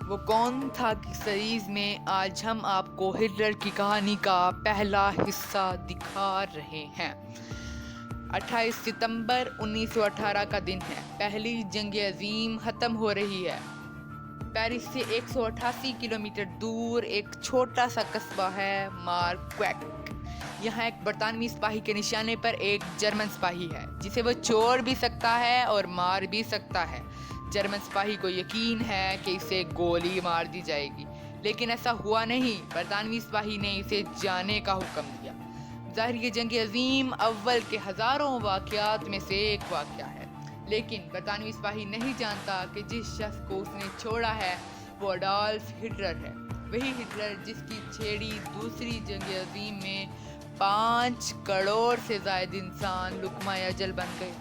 وہ کون تھا کہ سیریز میں آج ہم آپ کو ہٹلر کی کہانی کا پہلا حصہ دکھا رہے ہیں۔ 28 ستمبر 1918 کا دن ہے۔ پہلی جنگ عظیم ختم ہو رہی ہے۔ پیرس سے 188 کلومیٹر دور ایک چھوٹا سا قصبہ ہے مارکویک۔ یہاں ایک برطانوی سپاہی کے نشانے پر ایک جرمن سپاہی ہے جسے وہ چھوڑ بھی سکتا ہے اور مار بھی سکتا ہے۔ جرمن سپاہی کو یقین ہے کہ اسے گولی مار دی جائے گی، لیکن ایسا ہوا نہیں۔ برطانوی سپاہی نے اسے جانے کا حکم دیا۔ ظاہر یہ جنگ عظیم اول کے ہزاروں واقعات میں سے ایک واقعہ ہے، لیکن برطانوی سپاہی نہیں جانتا کہ جس شخص کو اس نے چھوڑا ہے وہ اڈالف ہٹلر ہے، وہی ہٹلر جس کی چھیڑی دوسری جنگ عظیم میں 5 کروڑ سے زائد انسان لقمہ اجل بن گئے۔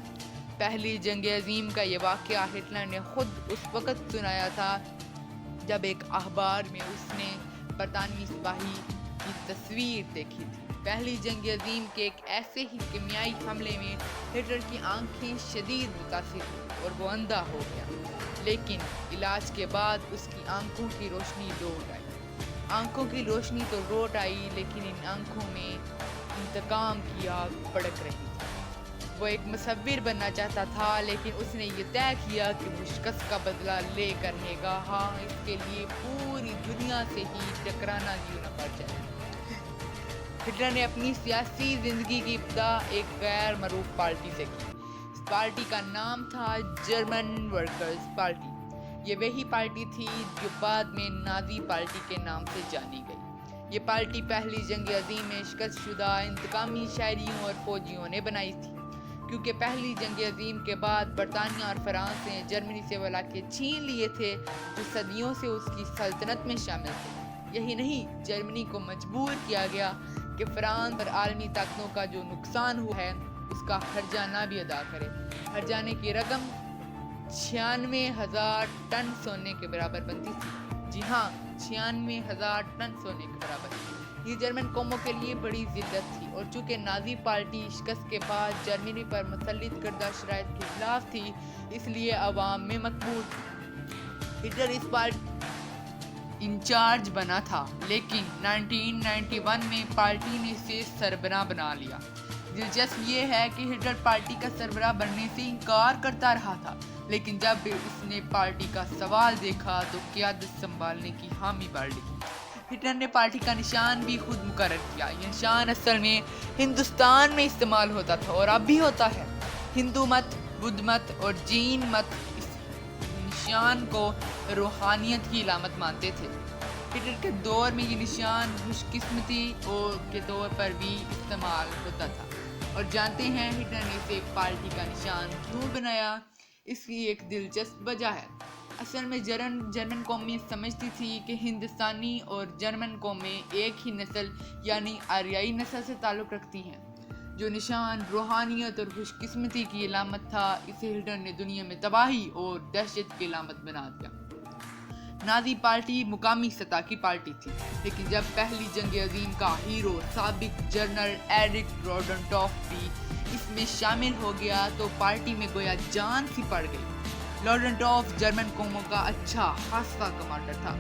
پہلی جنگ عظیم کا یہ واقعہ ہٹلر نے خود اس وقت سنایا تھا جب ایک اخبار میں اس نے برطانوی سپاہی کی تصویر دیکھی تھی۔ پہلی جنگ عظیم کے ایک ایسے ہی کیمیائی حملے میں ہٹلر کی آنکھیں شدید متاثر ہوئی اور وہ اندھا ہو گیا، لیکن علاج کے بعد اس کی آنکھوں کی روشنی لوٹ آئی۔ آنکھوں کی روشنی تو لوٹ آئی، لیکن ان آنکھوں میں انتقام کی آگ بھڑک رہی تھی۔ وہ ایک مصور بننا چاہتا تھا، لیکن اس نے یہ طے کیا کہ وہ شکست کا بدلہ لے کر رہے گا، ہاں اس کے لیے پوری دنیا سے ہی ٹکرانا کیوں نہ پڑ جائے۔ ہٹلر نے اپنی سیاسی زندگی کی ابتدا ایک غیر معروف پارٹی سے کی۔ اس پارٹی کا نام تھا جرمن ورکرز پارٹی۔ یہ وہی پارٹی تھی جو بعد میں نازی پارٹی کے نام سے جانی گئی۔ یہ پارٹی پہلی جنگ عظیم میں شکست شدہ انتقامی شہریوں اور فوجیوں نے بنائی تھی، کیونکہ پہلی جنگ عظیم کے بعد برطانیہ اور فرانس نے جرمنی سے وہ علاقے چھین لیے تھے جو صدیوں سے اس کی سلطنت میں شامل تھے۔ یہی نہیں، جرمنی کو مجبور کیا گیا کہ فرانس اور عالمی طاقتوں کا جو نقصان ہوا ہے اس کا ہرجانہ بھی ادا کرے۔ ہرجانے کی رقم 96,000 ٹن سونے کے برابر بنتی تھی۔ جی ہاں، 96,000 ٹن سونے کے برابر۔ یہ جرمن قوموں کے لیے بڑی ذلت تھی، اور چونکہ نازی پارٹی شکست کے بعد جرمنی پر مسلط کردہ شرائط کے خلاف تھی، اس لیے عوام میں مقبول تھی۔ ہٹلر اس پارٹی انچارج بنا تھا، لیکن 1991 میں پارٹی نے اسے سربراہ بنا لیا۔ دلچسپ یہ ہے کہ ہٹلر پارٹی کا سربراہ بننے سے انکار کرتا رہا تھا، لیکن جب اس نے پارٹی کا سوال دیکھا تو قیادت سنبھالنے کی حامی بھر لی۔ ہٹلر نے پارٹی کا نشان بھی خود مقرر کیا۔ یہ نشان اصل میں ہندوستان میں استعمال ہوتا تھا اور اب بھی ہوتا ہے۔ ہندو مت، بدھ مت اور جین مت اس نشان کو روحانیت کی علامت مانتے تھے۔ ہٹلر کے دور میں یہ نشان خوش قسمتی کے طور پر بھی استعمال ہوتا تھا، اور جانتے ہیں ہٹلر نے اسے پارٹی کا نشان کیوں بنایا؟ اس کی ایک دلچسپ وجہ ہے۔ اصل میں جرمن قومیں سمجھتی تھی کہ ہندوستانی اور جرمن قومیں ایک ہی نسل یعنی آریائی نسل سے تعلق رکھتی ہیں۔ جو نشان روحانیت اور خوش قسمتی کی علامت تھا، اسے ہٹلر نے دنیا میں تباہی اور دہشت کی علامت بنا دیا۔ نازی پارٹی مقامی سطح کی پارٹی تھی، لیکن جب پہلی جنگ عظیم کا ہیرو سابق جنرل ایرک روڈنٹوف بھی اس میں شامل ہو گیا تو پارٹی میں گویا جان سی پڑ گئی۔ روڈنٹوف جرمن قوموں کا اچھا خاصا کمانڈر تھا،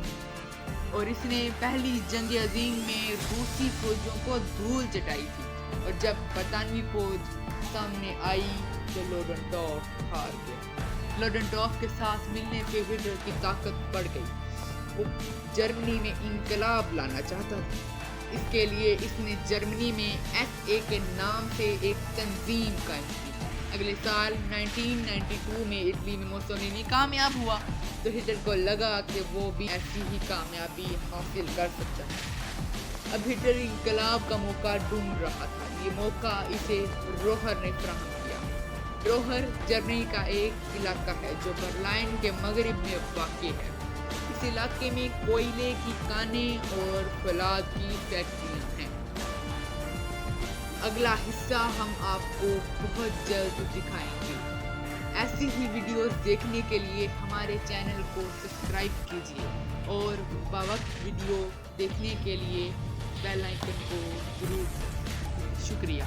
اور اس نے پہلی جنگ عظیم میں روسی فوجوں کو دھول چٹائی تھی، اور جب برطانوی فوج سامنے آئی تو روڈنٹوف ہار گیا۔ روڈنٹوف کے ساتھ ملنے سے ہٹلر کی طاقت بڑھ گئی۔ وہ جرمنی میں انقلاب لانا چاہتا تھا۔ اس کے لیے اس نے جرمنی میں SA کے نام سے ایک تنظیم قائم کی۔ اگلے سال 1992 میں اٹلی میں موسولینی کامیاب ہوا تو ہٹلر کو لگا کہ وہ بھی ایسی ہی کامیابی حاصل کر سکتا ہے۔ اب ہٹلر انقلاب کا موقع ڈھونڈ رہا تھا۔ یہ موقع اسے روہر نے فراہم کیا۔ روہر جرمنی کا ایک علاقہ ہے جو برلائن کے مغرب میں واقع ہے۔ اس علاقے میں کوئلے کی کانیں اور فولاد کی فیکٹریاں ہیں۔ اگلا حصہ ہم آپ کو بہت جلد دکھائیں گے۔ ایسی ہی ویڈیوز دیکھنے کے لیے ہمارے چینل کو سبسکرائب کیجیے، اور باوقت ویڈیو دیکھنے کے لیے بیل آئیکن کو ضرور دبائیں۔ شکریہ۔